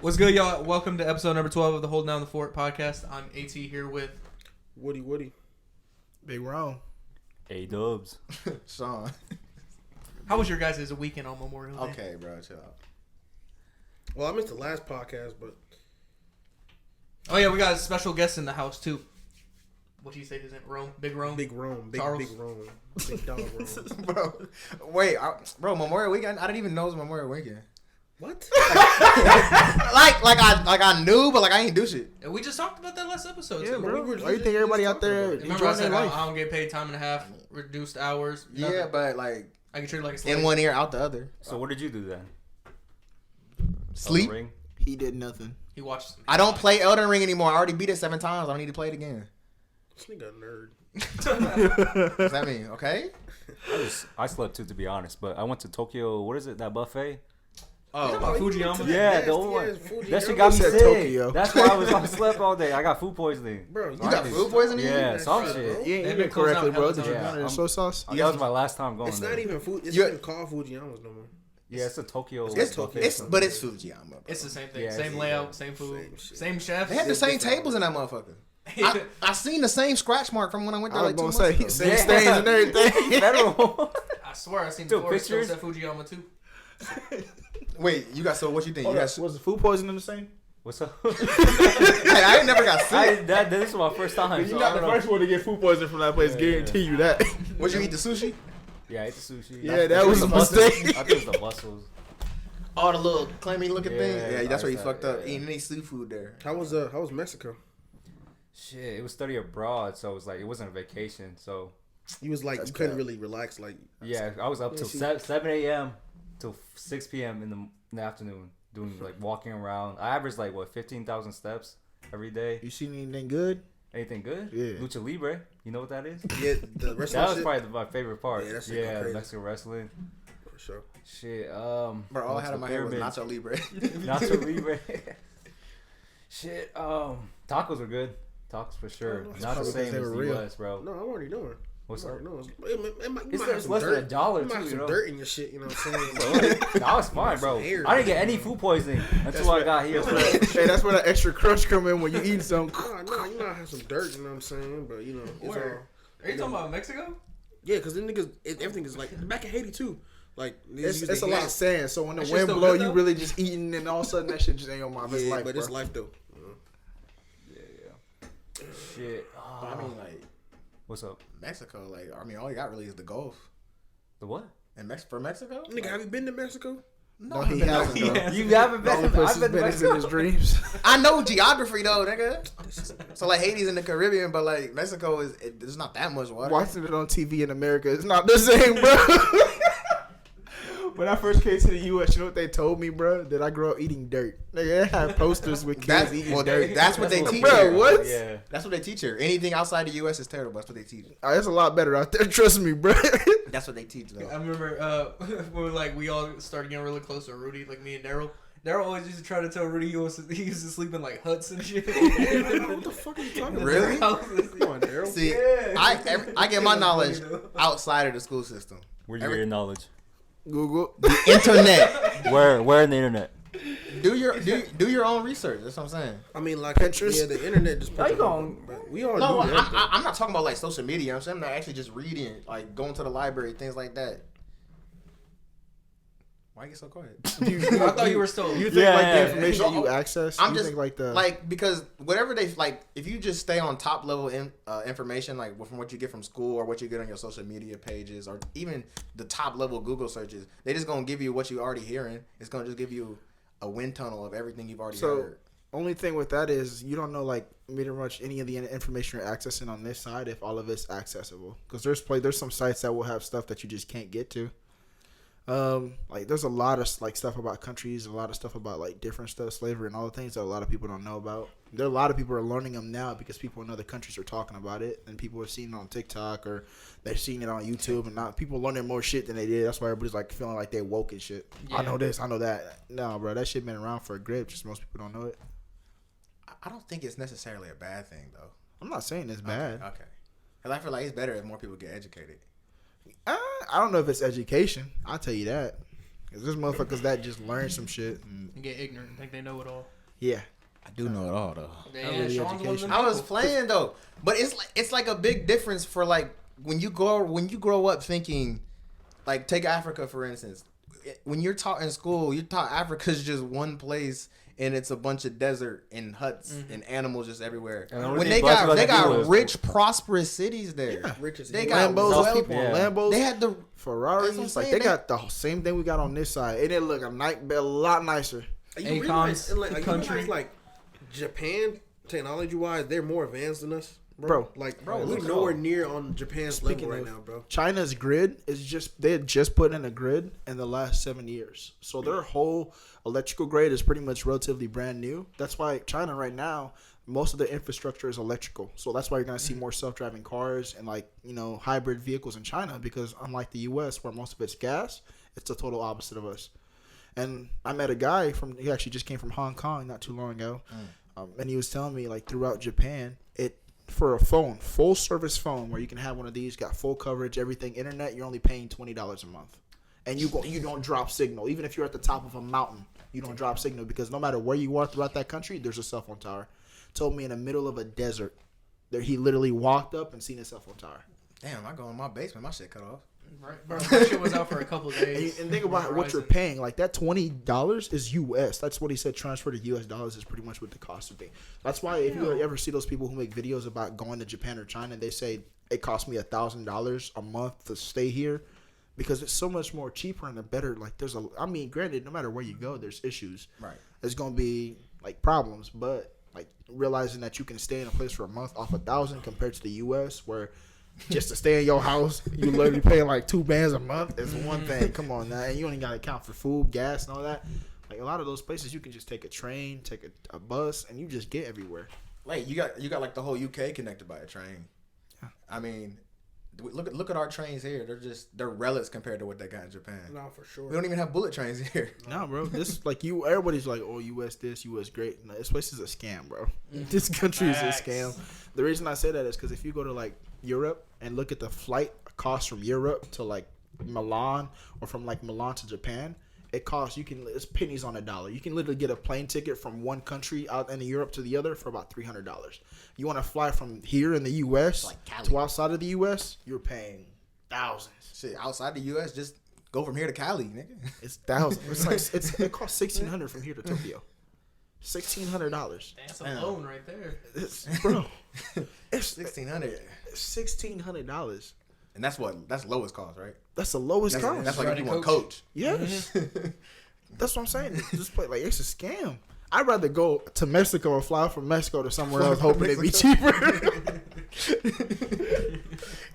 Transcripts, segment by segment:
What's good, y'all? Welcome to episode number 12 of the Holdin the Fort podcast. I'm AT here with Woody. Big Rome. A-Dubs. Sean. How was your guys' weekend on Memorial Day? Okay, bro, chill out. Well, I missed the last podcast, but Oh yeah, we got a special guest in the house too. What do you say his name? Rome? Big Rome? Big Rome. Big Charles. Rome. Big dog Rome. Bro, wait, bro, Memorial Weekend? I didn't even know it was Memorial Weekend. What? I knew, but I ain't do shit. And we just talked about that last episode Yeah, too. bro. Why you think everybody out there Remember I enjoying said their I life? don't get paid time and a half, reduced hours. Nothing. Yeah, but I get treated like a slave. in one ear, out the other. So what did you do then? Sleep. Elden Ring? He did nothing. He watched. I don't play Elden Ring anymore. I already beat it 7 times. I don't need to play it again. This nigga a nerd. What does that mean? Okay. I slept too, to be honest. But I went to Tokyo. What is it? That buffet? Oh, about Fujiyama? Yeah, the old one. Fuji That shit Yama. got me said sick. Tokyo. That's why I slept all day. I got food poisoning. Bro, You got food poisoning? Yeah, some That shit. bro. You ain't They've eating been closed correctly, out bro. hella Did you times. want Yeah, a soy sauce? That was my last time going It's there. not even food. It's You- not even called Fujiyamas no more. Yeah, it's a Tokyo. It's buffet. but it's Fujiyama. Bro. It's the same thing. Yeah, Same it's- layout, same food, Same shit. same chef. They had the same tables in that motherfucker. I seen the same scratch mark from when I went there I like was 2 gonna months say, ago. same stains and everything. Federal. I swear I seen Took before. It still pictures? said Fujiyama too. Wait, you got what you think? Hold You up, got, was the food poisoning the same? What's up? hey, I ain't never got sick. This is my first time. You're So not I the don't know. first one to get food poisoning from that place. Yeah, Guarantee you that. Would you eat the sushi? Yeah, I ate the sushi. Yeah, that was a mistake. I think it was the mussels. All the little clammy looking Yeah, things. Yeah, that's where you I fucked saw it, up. yeah. Eating any seafood there. How was Mexico? Shit, it was study abroad, so it was like it wasn't a vacation. So You was like That's you couldn't cap. really relax like. yeah, I was up Yeah, till see- 7 a.m. till 6 p.m. in the afternoon doing like walking around. I averaged like 15,000 steps every day. You seen anything good? Anything good? Yeah. Lucha Libre. You know what that is? Yeah, the rest That of was shit. probably my favorite part. Yeah, that shit go Yeah, crazy. Mexican wrestling. For sure. Shit. Bro, all I had in my head was Nacho Libre. Nacho Libre. Shit. Tacos were good. Tacos for sure. Oh, that's Not the probably same 'cause they as were the real. US, bro. No, I'm already knowing. What's I up? already know. It might It's have less some than dirt. $1, You might have too, some you know? dirt in your shit. You know what I'm saying? That was fine, bro. Some air. I didn't get any food poisoning until I got here. Bro. Hey, that's where that extra crunch come in when you eat something. No, you might have some dirt. You know what I'm saying? But you know, it's Where? all. Are you talking about Mexico? Yeah, because then niggas, everything is like back in Haiti too. Like It's use a the lot hand- of sand, so when the That shit's wind still blow, good, you though? really just eating, and all of a sudden that shit just ain't on my Yeah, life, but it's bro. life though. Shit. But I mean, like, What's up? Mexico, like, I mean, all you got really is the Gulf. The what? And for Mexico? Nigga, have you been to Mexico? No, he hasn't. though. Yeah. You haven't The only been. place I've he's been to been is in Mexico. his dreams. I know geography, though, nigga. So, like, Haiti's in the Caribbean, but, like, Mexico there's not that much water. Watching it on TV in America is not the same, bro. When I first came to the U.S., you know what they told me, bro? That I grew up eating dirt. They had posters with kids eating dirt. That's what they teach Bro, her. what? Yeah. That's what they teach her. Anything outside the U.S. is terrible. That's what they teach. Oh, it's a lot better out there. Trust me, bro. That's what they teach, though. I remember when we all started getting really close to Rudy, like me and Daryl. Daryl always used to try to tell Rudy he used to sleep in like huts and shit. What the fuck are you talking about? Really? Come on, Daryl. See, Yeah. I get my knowledge outside of the school system. Where you get your knowledge? Google. Internet. Where in the internet? Do your own research. That's what I'm saying. I mean, like Pinterest? Yeah, the internet just. How you going? But we all No, do that. though. I'm not talking about like social media. I'm saying I'm not actually just reading, like going to the library, things like that. Why you get so quiet? I thought you were still. You think Yeah, like the yeah. information you access? I'm you just think like the like because whatever they like, if you just stay on top level information, like from what you get from school or what you get on your social media pages or even the top level Google searches, they just gonna give you what you already hearing. It's gonna just give you a wind tunnel of everything you've already So- heard. only thing with that is you don't know like pretty much any of the information you're accessing on this side if all of it's accessible because there's some sites that will have stuff that you just can't get to. Like there's a lot of like stuff about countries, a lot of stuff about like different stuff, slavery and all the things that a lot of people don't know about. There are a lot of people are learning them now because people in other countries are talking about it and people have seen it on TikTok or they've seen it on YouTube and now people learning more shit than they did. That's why everybody's like feeling like they woke and shit. Yeah. I know this, I know that. No, bro, that shit been around for a grip. Just most people don't know it. I don't think it's necessarily a bad thing though. I'm not saying it's bad. Okay. Because I feel like it's better if more people get educated. I don't know if it's education. I'll tell you that. There's motherfuckers that just learn some shit. And get ignorant and think they know it all. Yeah. I do know it all though. Yeah, really Sean's one of education. them I was people. playing though, but it's like a big difference for like when you grow up thinking, like take Africa for instance. When you're taught in school, you're taught Africa's just one place and it's a bunch of desert and huts and animals just everywhere. And When they they got was- rich, prosperous cities there. Yeah. Richest They in got the world. Lambos, well- people on Yeah. Lambos. They had the That's Ferraris. what I'm Like saying, they they- got the same thing we got on this side. And it look a lot nicer. You Akon's realize, and, like, you country. realize, like Japan, technology wise, they're more advanced than us, Bro. Like, Bro, we're look nowhere up. near on Japan's Speaking level right of- now, bro. China's grid is just they had just put in a grid in the last 7 years. So their whole electrical grid is pretty much relatively brand new. That's why China right now, most of the infrastructure is electrical. So that's why you're gonna see more self-driving cars and like, hybrid vehicles in China, because unlike the US where most of it's gas, it's the total opposite of us. And I met a guy he actually just came from Hong Kong not too long ago. And he was telling me like throughout Japan, for a phone, full service phone where you can have one of these, got full coverage, everything, internet, you're only paying $20 a month. And you don't drop signal. Even if you're at the top of a mountain, you don't drop signal because no matter where you are throughout that country, there's a cell phone tower. Told me in the middle of a desert, there he literally walked up and seen a cell phone tower. Damn, I go in my basement, my shit cut off. Right, bro. That shit was out for a couple of days. And think about what you're Verizon. paying. Like that $20 is US. That's what he said. Transfer to US dollars is pretty much what the cost would be. That's why if you ever see those people who make videos about going to Japan or China, they say it cost me $1,000 a month to stay here because it's so much more cheaper and a better. Like granted, no matter where you go, there's issues. Right. There's gonna be like problems, but like realizing that you can stay in a place for a month off $1,000 compared to the US where just to stay in your house, you literally paying like $2 a month is one thing. Come on now, and you only gotta account for food, gas, and all that. Like a lot of those places, you can just take a train, take a bus, and you just get everywhere. Like you got like the whole UK connected by a train. Yeah. I mean, look at our trains here. They're relics compared to what they got in Japan. No, for sure. We don't even have bullet trains here. No, bro, this everybody's like, oh, US this, US great. No, this place is a scam, bro. This country is a Facts. scam. The reason I say that is because if you go to like Europe and look at the flight cost from Europe to like Milan or from like Milan to Japan, it costs it's pennies on a dollar. You can literally get a plane ticket from one country out in Europe to the other for about $300. You want to fly from here in the US Like Cali. to outside of the US, you're paying thousands. Shit, outside the US, just go from here to Cali, nigga. It's thousands. It costs $1,600 from here to Tokyo. $1,600. That's a loan right there. Bro, it's $1,600, $1,600. and that's lowest cost, right? That's the lowest cost. That's like if you want Coach. coach. Yes. That's what I'm saying. This place, like, it's a scam. I'd rather go to Mexico or fly from Mexico to somewhere else hoping it'd be cheaper.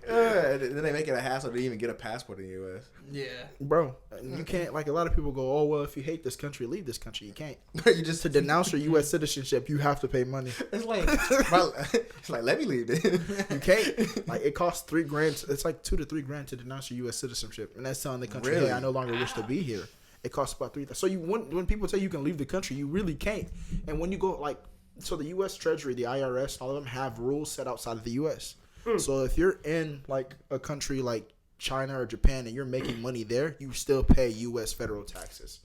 Then they make it a hassle to even get a passport in the US. Yeah. Bro, you can't, like, a lot of people go, oh, well, if you hate this country, leave this country. You can't. You just To denounce your U.S. citizenship, you have to pay money. It's like, bro, it's like let me leave then. You can't. Like, it costs $3,000. It's like $2,000 to $3,000 to denounce your U.S. citizenship. And that's telling the country, Really? hey, I no longer wish to be here. It costs about $3,000. So when people tell you can leave the country, you really can't. And when you go, like, so the U.S. Treasury, the IRS, all of them have rules set outside of the U.S. So if you're in, like, a country like China or Japan and you're making money there, you still pay U.S. federal taxes.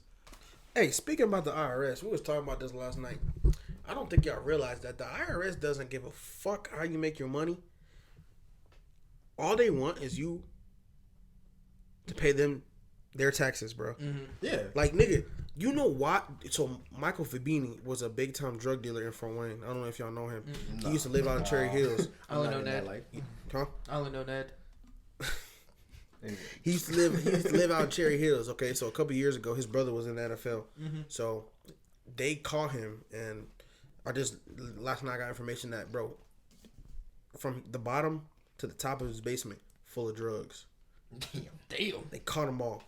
Hey, speaking about the IRS, we was talking about this last night. I don't think y'all realize that the IRS doesn't give a fuck how you make your money. All they want is you to pay them their taxes, bro. Yeah. Like, nigga, you know what? So Michael Fabini was a big time drug dealer in Fort Wayne. I don't know if y'all know him. He used to live out in Cherry Hills. I only know Not in that. like, Huh? I only know that. He used to live out in Cherry Hills. Okay, so a couple years ago, his brother was in the NFL. So they caught him, and last night I got information that, bro, from the bottom to the top of his basement, full of drugs. Damn. They caught him all,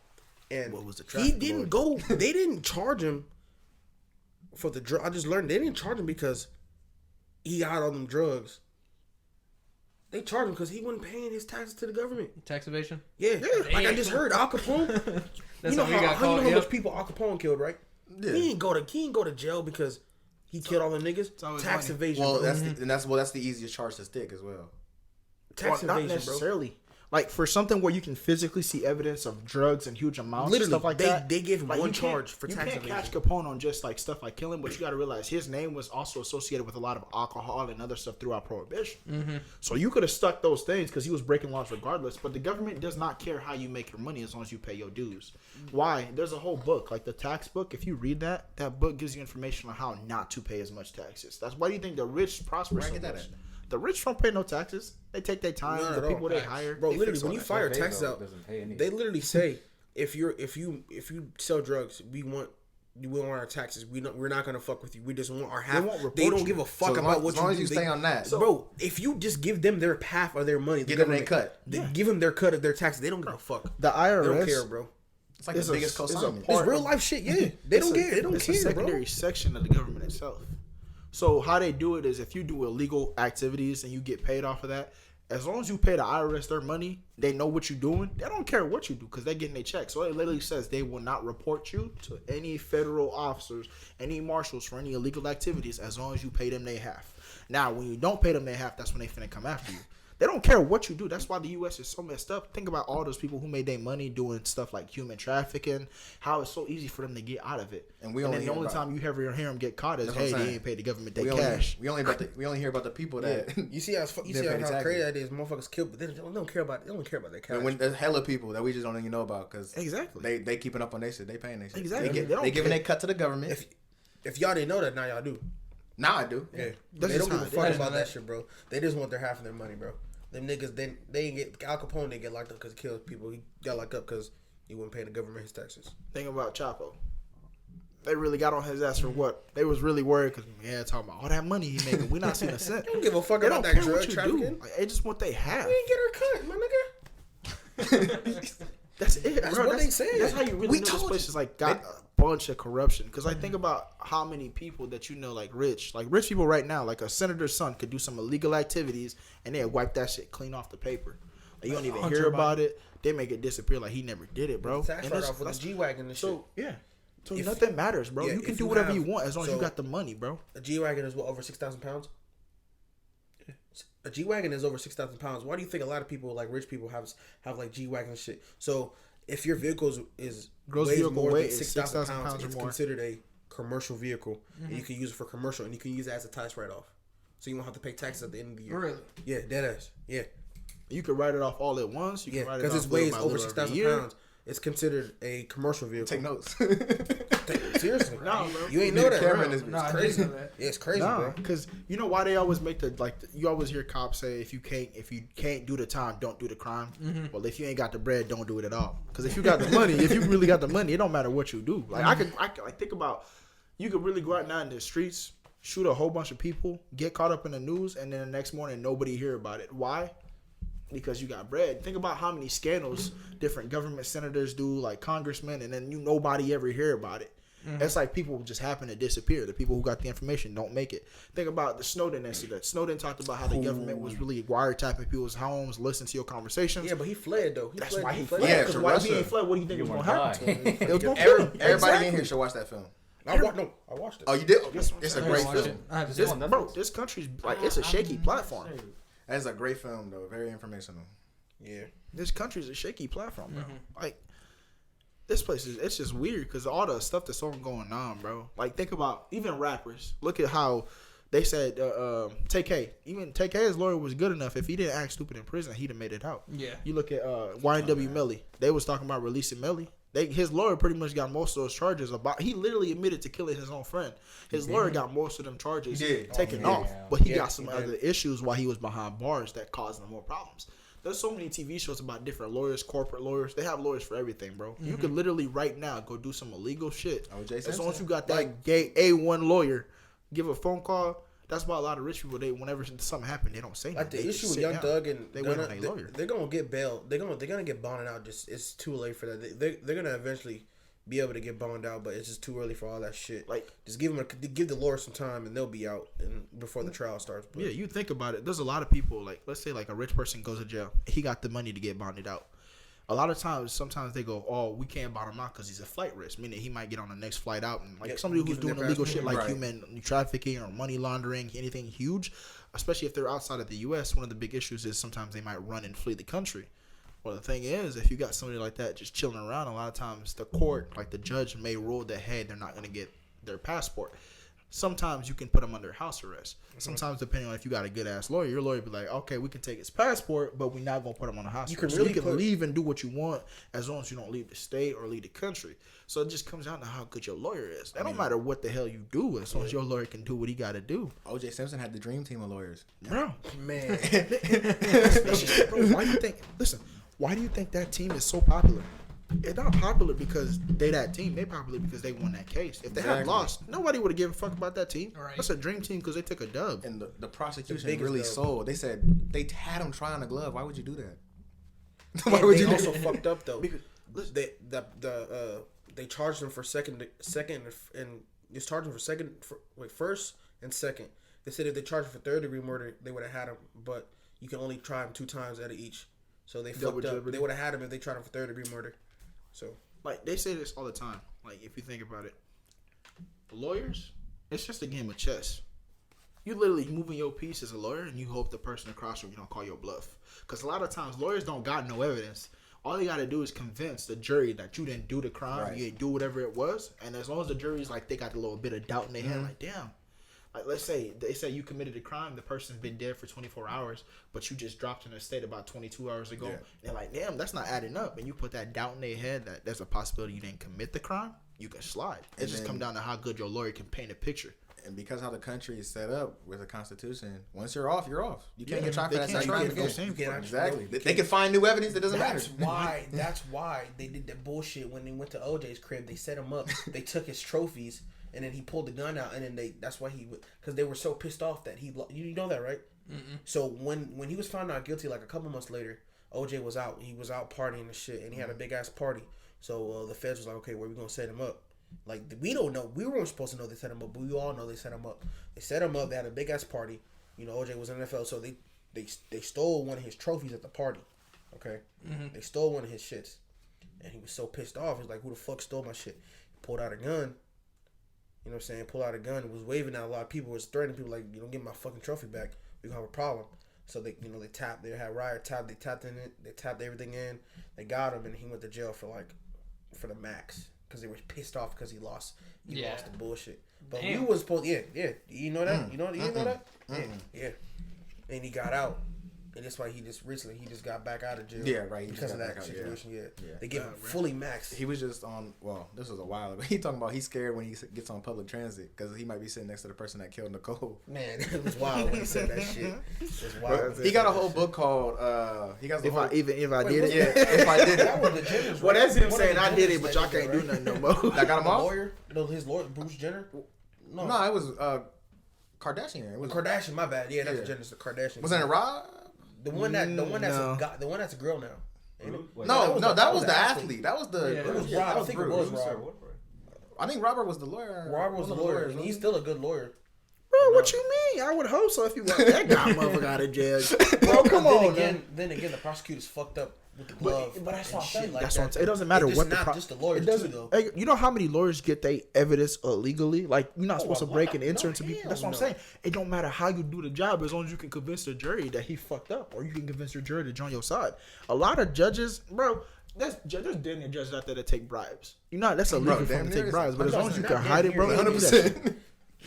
and What was the he traffic didn't go. They didn't charge him for the drug. I just learned they didn't charge him because he got all them drugs. They charged him because he wasn't paying his taxes to the government. Tax evasion. Yeah, like I just heard, Al Capone. That's you know how we got how caught. Yep. much people Al Capone killed, right? Yeah. He ain't go to jail because he killed all the niggas. always Tax money. evasion. well, bro. that's the easiest charge to stick as well. tax Well, not evasion, bro. necessarily. Like for something where you can physically see evidence of drugs and huge amounts, Literally, stuff like that. they give Like, one you charge for you tax can't evasion. catch Capone on just like stuff like killing, but you got to realize his name was also associated with a lot of alcohol and other stuff throughout Prohibition. Mm-hmm. So you could have stuck those things because he was breaking laws regardless. But the government does not care how you make your money as long as you pay your dues. Why? There's a whole book, like the tax book. If you read that, that book gives you information on how not to pay as much taxes. That's why do you think the rich prosper Where I so get that much? at? The rich don't pay no taxes. They take their time. Not The at people all. they hire, Bro, they literally, fix when all you that. fire Pay, taxes though, out, doesn't pay anything. they literally say if you sell drugs, we want our taxes. We're not gonna fuck with you. We just want our half. won't report They don't you. give a fuck So about what as long you as do. you stay on that. Bro, if you just give them their half of their money, Give them their cut. Give them their cut of their taxes. They don't give a fuck. The IRS They don't care, bro. It's like It's the a- biggest it's a consignment. part- It's real life shit. Yeah, they don't care. They don't it's a care, secondary bro. section of the government itself. So how they do it is if you do illegal activities and you get paid off of that, as long as you pay the IRS their money, they know what you're doing. They don't care what you do because they're getting their check. So it literally says they will not report you to any federal officers, any marshals for any illegal activities as long as you pay them their half. Now, when you don't pay them their half, that's when they finna come after you. They don't care what you do. That's why the U.S. is so messed up. Think about all those people who made their money doing stuff like human trafficking, how it's so easy for them to get out of it. And we then only the hear only about- time you ever hear them get caught is, That's what I'm hey, they saying. ain't paid the government their We cash. we only hear about the people that. You see how Didn't pay how taxes. crazy that is. Motherfuckers kill, but they don't care about. They don't care about their cash. And when there's hella people that we just don't even know about because Exactly. they keeping up on their shit. They paying their shit. Exactly. They, They don't giving care. their cut to the government. If y'all didn't know that, now y'all do. Now I do. Yeah, That's they just don't how give a it fuck is. about that shit, bro. They just want their half of their money, bro. Them niggas, they ain't get Al Capone didn't get locked up because he killed people. He got locked up because he wouldn't pay the government his taxes. Think about Chapo. They really got on his ass for what? They was really worried because, talking about all that money he making. We not seeing a cent. They don't give a fuck They about don't that care drug what you trafficking. do. Like, they just want they have. We ain't get our cut, my nigga. That's it. That's bro. what they said. That's how you really We know this told place you. is like got a bunch of corruption. Because like think about how many people that you know like rich people right now, like a senator's son could do some illegal activities and they wipe that shit clean off the paper. Like, you don't even hear about it. They make it disappear like he never did it, bro. Tax And write that's- off with that's- the G-Wagon and shit. So yeah. So If- nothing matters, bro. yeah, you can if do you whatever have- you want as long as you so- got the money, bro. A G-Wagon is what, over 6,000 pounds? A G-Wagon is over 6,000 pounds. Why do you think a lot of people, like rich people, have like G-Wagon and shit? So if your vehicle is Gross weighs vehicle more weight than is 6,000 6,000 pounds, pounds or it's more. considered a commercial vehicle. And you can use it for commercial, and you can use it as a tax write-off. So you won't have to pay taxes at the end of the year. Really? Yeah, deadass. Yeah. You can write it off all at once. You can Yeah, write it because off it little weighs by over little 6,000 every year. pounds. It's considered a commercial vehicle. Take notes. Seriously. No, bro. You ain't Need know a that, camera bro. in this bitch. Nah, I crazy. didn't know that. Yeah, it's crazy, Nah, bro. because you know why they always make you always hear cops say if you can't do the time, don't do the crime. Well, if you ain't got the bread, don't do it at all. Because if you got the money, if you really got the money, it don't matter what you do. Like I could like think about you could really go out now in the streets, shoot a whole bunch of people, get caught up in the news, and then the next morning nobody hear about it. Why? Because you got bread. Think about how many scandals different government senators do, like congressmen, and then nobody ever hear about it. It's like people just happen to disappear. The people who got the information don't make it. Think about the Snowden incident. Snowden talked about how the government was really wiretapping people's homes, listening to your conversations. Yeah, but he fled, though. That's why he fled. fled. Yeah, Because to why if he Russia. ain't fled, what do you think You was going to wanna happen to him? die. It was gonna kill him. Everybody Exactly. in here should watch that film. I watched it. Oh, you did? That's what I'm It's a saying. great I watched film. it. I have This, to. bro, this country's like it's a shaky platform. That's a great film, though. Very informational. Yeah. This country's a shaky platform, bro. Like this place is it's just weird because all the stuff that's going on, bro. Like think about even rappers. Look at how they said TK. Even TK's lawyer was good enough. If he didn't act stupid in prison, he'd have made it out. Yeah. You look at YNW Melly. They was talking about releasing Melly. His lawyer pretty much got most of those charges about. He literally admitted to killing his own friend. His lawyer got most of them charges He did. taken Oh, yeah. off, but he Yeah, got some he did. other issues while he was behind bars that caused him more problems. There's so many TV shows about different lawyers, corporate lawyers. They have lawyers for everything, bro. You could literally right now go do some illegal shit. O.J. As long as Simpson. you got that gay A1 lawyer, give a phone call. That's why a lot of rich people, they whenever something happen, they don't say Like nothing. the They just issue with sit Young down. Thug and They wait Gunna, on their lawyer. they're gonna get bailed. They're gonna get bonded out. Just it's too late for that. They're gonna eventually be able to get bonded out, but it's just too early for all that shit. Like Just give the lawyer some time, and they'll be out and before the trial starts. But yeah, you think about it. There's a lot of people, like, let's say, like, a rich person goes to jail. He got the money to get bonded out. A lot of times, sometimes they go, oh, we can't bond him out because he's a flight risk, meaning he might get on the next flight out. And, like, Yeah, somebody who's give them doing their illegal passport. shit like Right. human trafficking or money laundering, anything huge, especially if they're outside of the U.S., one of the big issues is sometimes they might run and flee the country. Well, the thing is, if you got somebody like that just chilling around, a lot of times the court, like the judge, may rule that, hey, they're not going to get their passport. Sometimes you can put them under house arrest. Sometimes, depending on if you got a good ass lawyer, your lawyer be like, okay, we can take his passport, but we're not gonna put him on a house arrest. So you can leave and do what you want as long as you don't leave the state or leave the country. So it just comes down to how good your lawyer is. It don't matter what the hell you do, as long as your lawyer can do what he got to do. O.J. Simpson had the dream team of lawyers. Bro, Man, bro, why do you think? Listen, why do you think that team is so popular? It's not popular because they that team. They popular because they won that case. If they had Exactly. lost, nobody would have given a fuck about that team. Right. That's a dream team because they took a dub. And the prosecution biggest really dub. sold. They said they had him try on a glove. Why would you do that? why would they you do also that? fucked up though. They charged him for second and just charged him for first and second. They said if they charged him for third degree murder, they would have had him, but you can only try him 2 times out of each. So they Double fucked up. jeopardy. They would have had him if they tried him for third degree murder. So Like they say this all the time. Like if you think about it, lawyers, it's just a game of chess. You literally moving your piece as a lawyer, and you hope the person across from you don't call your bluff. Because a lot of times lawyers don't got no evidence. All they got to do is convince the jury that you didn't do the crime, Right. you didn't do whatever it was, and as long as the jury's like they got a little bit of doubt in their head, like damn. Like let's say they say you committed a crime, the person's been dead for 24 hours, but you just dropped in a state about 22 hours ago. Yeah. And they're like, damn, that's not adding up. And you put that doubt in their head that there's a possibility you didn't commit the crime, you can slide. It And just then- come down to how good your lawyer can paint a picture. And because how the country is set up with the Constitution, once you're off, you're off. You can't Yeah, get tried they for that can't same try crime you for again. the same crime. Exactly. You They can't- can find new evidence. It doesn't matter. That's why they did that bullshit when they went to OJ's crib. They set him up. They took his trophies, and then he pulled the gun out, and then that's why because they were so pissed off that you know that, right? Mm-mm. So when he was found out guilty, like a couple months later, OJ was out. He was out partying and shit, and he had a big ass party. So the feds was like, okay, where we gonna set him up? Like we don't know. We weren't supposed to know they set him up, but we all know they set him up. They set him up. They had a big ass party. You know, OJ was in the NFL, so they stole one of his trophies at the party. Okay, they stole one of his shits, and he was so pissed off. He's like, "Who the fuck stole my shit?" He pulled out a gun. You know what I'm saying? Pulled out a gun and was waving at a lot of people. Was threatening people like, "You don't get my fucking trophy back, we gonna have a problem." So they tapped. They had riot tap. They tapped in it. They tapped everything in. They got him, and he went to jail for the max because they were pissed off because he lost. He Yeah. lost the bullshit. But Damn. we was supposed. Yeah. You know that. You know that. Yeah. And he got out. And that's why he just got back out of jail. Yeah, right. He Because just of got that back out, situation. Yeah. Yeah. They gave him fully maxed. He was just on. Well, this was a while ago. He talking about he's scared when he gets on public transit because he might be sitting next to the person that killed Nicole. Man, it was wild when he said that shit. It was wild. He got a whole book called. He got the If whole. I did Wait, it, yeah, if I did That it, was the Jenners, well, right? that's him One of saying the I did Jenners it, but that y'all did can't that, do right? nothing no more. that got him The off. lawyer? No, his lawyer, Bruce Jenner. No, it was Kardashian. It was Kardashian. My bad. Yeah, that's Yeah. Jenner's. The Kardashian. Was that a Rob? the one that's No. the one that's a girl now? Ain't it? Wait, No, that that was was the the athlete. athlete. That was the. Yeah. It was Yeah, Rob. that I think it was Bruce or Rob. what? I think Robert was the lawyer. Robert was the One of lawyer, lawyers, and he's wasn't still a good lawyer. Bro, what you mean? I would hope so if you got that guy motherfucker out of jail. Bro, come then on, again, man. then again, the prosecutors fucked up with the glove. But that's and what I'm shit saying. like That's that. what I'm saying. It doesn't matter It's what the not just the lawyers it too, doesn't. though. Hey, you know how many lawyers get they evidence illegally? Like you're not Oh, supposed to a break lot. and enter No, into people. hell That's what I'm no. saying. It don't matter how you do the job as long as you can convince the jury that he fucked up, or you can convince your jury to join your side. A lot of judges, bro. There's damn near judges out there that take bribes. You know that's illegal for damn them to near take is- bribes, but as I'm long as you not can damn hide it, near, bro, you do that shit. 100%.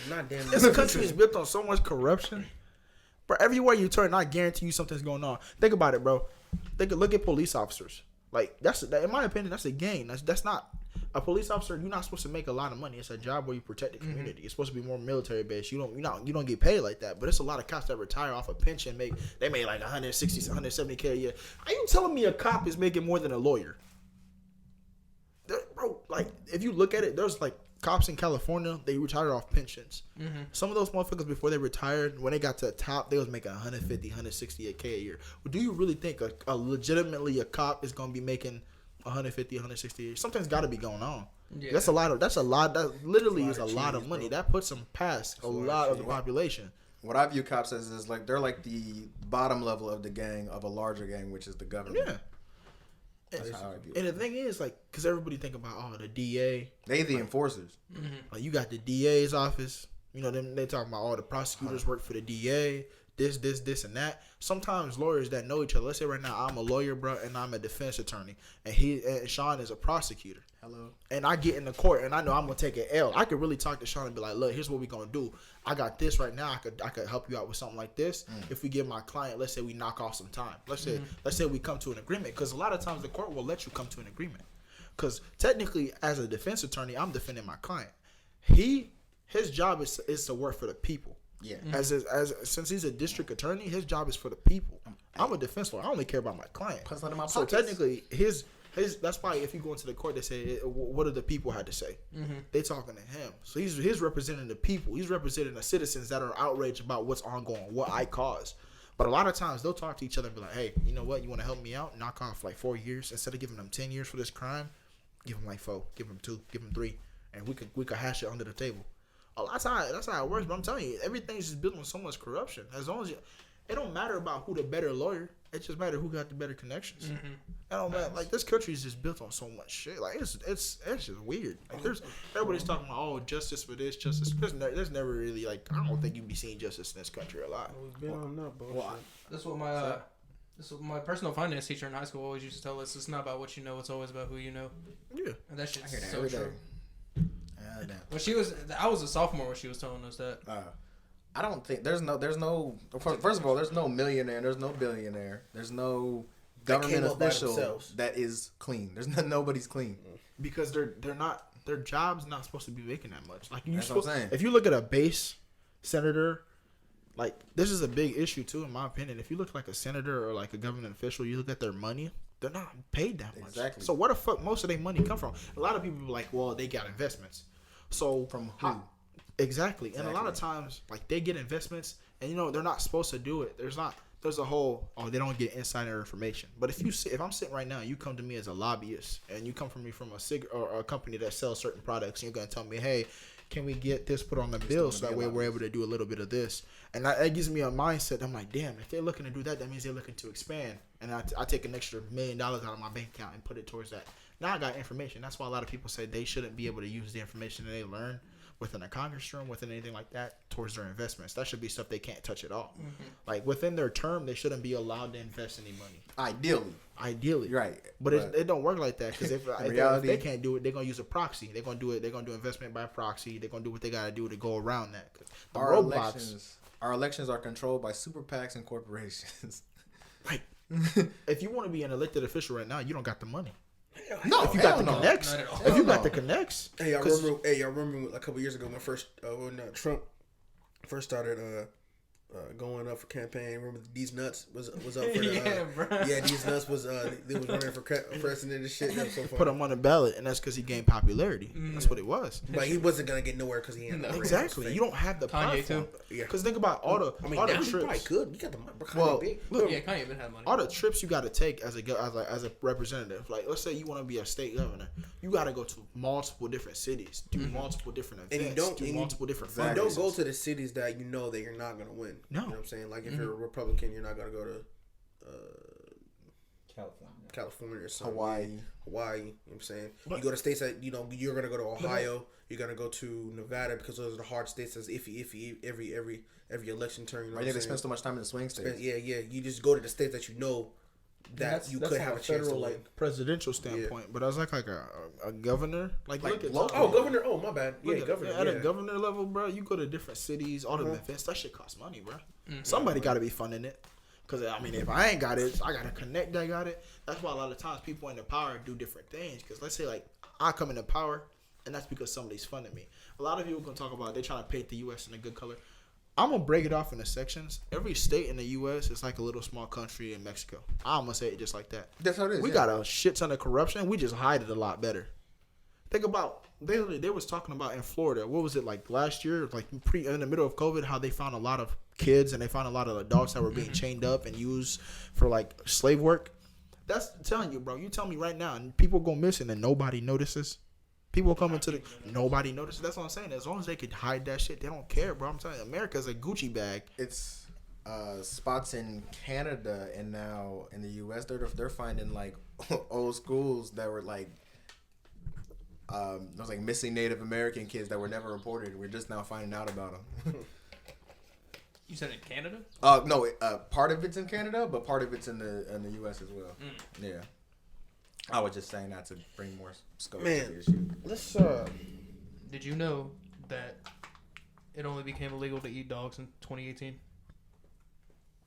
Not damn. This country is built on so much corruption. But everywhere you turn, I guarantee you something's going on. Think about it, bro. Look at police officers. Like in my opinion, that's a game. That's not a police officer. You're not supposed to make a lot of money. It's a job where you protect the community. It's supposed to be more military based. You don't get paid like that. But it's a lot of cops that retire off a pension. They make like 160, 170K a year. Are you telling me a cop is making more than a lawyer? Bro, like if you look at it, there's like cops in California, they retired off pensions. Some of those motherfuckers before they retired, when they got to the top, they was making 150, 160K a year. Well, do you really think a legitimately a cop is gonna be making 150, 160 a year? Something's got to be going on. Yeah. That's a lot. That literally is a of lot of cheese, money. bro. That puts them past a lot of the population. What I view cops as is like they're like the bottom level of the gang of a larger gang, which is the government. Yeah. That's how I view And it. the thing is, like, because everybody think about, the DA. They the enforcers. Like, you got the DA's office. You know, they talking about all the prosecutors work for the DA. this, and that. Sometimes lawyers that know each other. Let's say right now I'm a lawyer, bro, and I'm a defense attorney, and Sean is a prosecutor. Hello. And I get in the court, and I know I'm gonna take an L. I could really talk to Sean and be like, "Look, here's what we gonna do. I got this right now. I could help you out with something like this. If we give my client, let's say we knock off some time. Let's say we come to an agreement, because a lot of times the court will let you come to an agreement. Because technically, as a defense attorney, I'm defending my client. His job is to work for the people. Yeah. Since he's a district attorney, his job is for the people. I'm a defense lawyer. I only care about my client. Plus, let him out So pockets. technically, his that's why if you go into the court, they say, "What do the people have to say?" They talking to him. So he's representing the people. He's representing the citizens that are outraged about what's ongoing, what I caused. But a lot of times they'll talk to each other and be like, "Hey, you know what? You want to help me out? Knock off like 4 years instead of giving them 10 years for this crime. Give them like 4, give them 2, give them 3, and we could hash it under the table." A lot of times that's how it works. But I'm telling you, everything's just built on so much corruption. As long as it don't matter about who the better lawyer. It just matter who got the better connections. It don't matter. Like, this country is just built on so much shit. Like, it's just weird. Like, everybody's talking about, oh, justice for this, justice. There's never really, like, I don't think you'd be seeing justice in this country a lot. We've been on that bullshit. That's what my personal finance teacher in high school always used to tell us. It's not about what you know. It's always about who you know. Yeah. And that shit's hear that so every day. true. Damn. I was a sophomore when she was telling us that. I don't think there's no. First of all, there's no millionaire. There's no billionaire. There's no government came up by official themselves. that is clean. There's nobody's clean. Because they're not, their job's not supposed to be making that much. Like, That's what I'm saying. if you look at a base senator, like, this is a big issue too, in my opinion. If you look like a senator or like a government official, you look at their money, they're not paid that much. Exactly. So where the fuck most of their money come from? A lot of people be like, well, they got investments. So From who? Exactly. And a lot of times, like, they get investments, and they're not supposed to do it. There's a whole, they don't get insider information. But if I'm sitting right now, you come to me as a lobbyist, and you come from me from a company that sells certain products, and you're gonna tell me, hey, can we get this put on the bill so that way we're able to do a little bit of this? And that gives me a mindset. I'm like, damn, if they're looking to do that, that means they're looking to expand. And I take an extra $1 million out of my bank account and put it towards that. Now I got information. That's why a lot of people say they shouldn't be able to use the information that they learn within a Congress room, within anything like that, towards their investments. That should be stuff they can't touch at all. Like, within their term, they shouldn't be allowed to invest any money. Ideally. Right. But it don't work like that, because if reality, they can't do it, they're going to use a proxy. They're going to do it. They're going to do investment by proxy. They're going to do what they got to do to go around that. Our elections are controlled by super PACs and corporations. Like, if you want to be an elected official right now, you don't got the money. No, If you got the connects, Not at all. if you got the connects, Hey, y'all remember a couple years ago when Trump first started going up for campaign? Remember These Nuts was up for the These Nuts was they was running for president and shit. That was so funny. put him on the ballot, and that's because he gained popularity. That's what it was. But he wasn't gonna get nowhere because he had no Exactly. You don't have the Kanye platform. too. Yeah. Because think about all the I mean, all the now he probably trips. could. You got the money. Well, Big. Look, Yeah, Kanye been had money. all the trips you got to take as a representative. Like, let's say you want to be a state governor, you got to go to multiple different cities, do multiple different And events, you don't- do and you- multiple different. You don't fundraisers. go to the cities that you know that you're not gonna win. No. You know what I'm saying? Like if you're a Republican, you're not gonna go to California or something. Hawaii. You know what I'm saying? You go to states that you're gonna go to Ohio. You're gonna go to Nevada because those are the hard states that's iffy every election turn. You know I what think I'm they spend saying? so much time in the swing states. Yeah. You just go to the states that you know that you could have a chance to win. presidential standpoint. But I was like a governor, like look at local. Oh, governor. Oh, my bad. Yeah, Look at- governor. At Yeah. a governor level, bro, you go to different cities, all the events. That shit costs money, bro. Somebody got to be funding it. Because, I mean, if I ain't got it, I got to connect that got it. That's why a lot of times people in the power do different things. Because let's say, like, I come into power, and that's because somebody's funding me. A lot of people can talk about they trying to paint the U.S. in a good color. I'm going to break it off into sections. Every state in the U.S. is like a little small country in Mexico. I'm going to say it just like that. That's how it is. We got a shit ton of corruption. We just hide it a lot better. Think about they was talking about in Florida. What was it like last year? Like in the middle of COVID, how they found a lot of kids and they found a lot of adults that were being chained up and used for like slave work. That's telling you, bro. You tell me right now, and people go missing and nobody notices. People come into the nobody notices. That's what I'm saying. As long as they could hide that shit, they don't care, bro. I'm telling you, America's a Gucci bag. It's spots in Canada and now in the U.S. They're finding like old schools that were like those like missing Native American kids that were never reported. We're just now finding out about them. You said in Canada? No, part of it's in Canada, but part of it's in the U.S. as well. Yeah. I was just saying that to bring more scope to the issue. Let's Did you know that it only became illegal to eat dogs in 2018?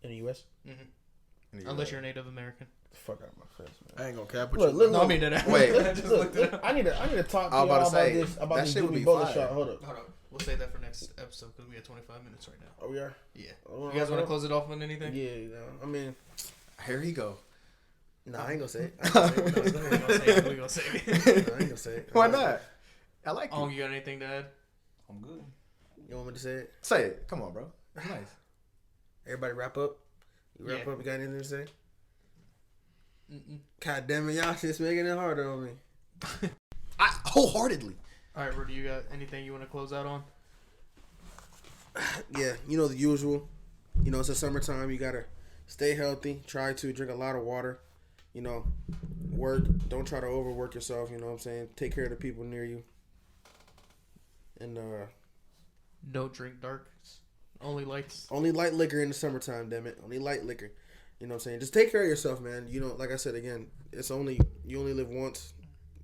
in the U.S. Mm-hmm. Unless you're Native American. Fuck out my face, man. I ain't gonna cap with Look, you. look, No, I mean that. Wait. I just looked it up. I need to talk to I was y'all about to about say, this that this shit would Jimmy be Butler fire. shot. Hold up. Hold on. We'll save that for next episode because we at 25 minutes right now. Oh, we are. Yeah. Oh, You guys want to close it off on anything? Yeah, you know, I mean, Here he go. nah, I ain't gonna say it. We're gonna save it. I ain't gonna say it. Why not? I like Oh, it. you got anything to add? I'm good. You want me to say it? Say it. Come on, bro. It's nice. Everybody wrap up. You wrap Yeah. up. You got anything to say? Mm-mm. God damn it, y'all just making it harder on me. I wholeheartedly. All right, Rudy, you got anything you want to close out on? Yeah, you know the usual. You know, it's the summertime. You gotta stay healthy. Try to drink a lot of water. You know, work. Don't try to overwork yourself. You know what I'm saying? Take care of the people near you. And Don't drink dark. Only lights. only light liquor in the summertime. Damn it, only light liquor. You know what I'm saying? Just take care of yourself, man. You know, like I said again, you only live once.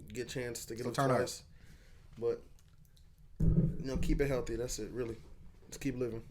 You get a chance to get So it turn up. twice. But you know, keep it healthy. That's it. Really, just keep living.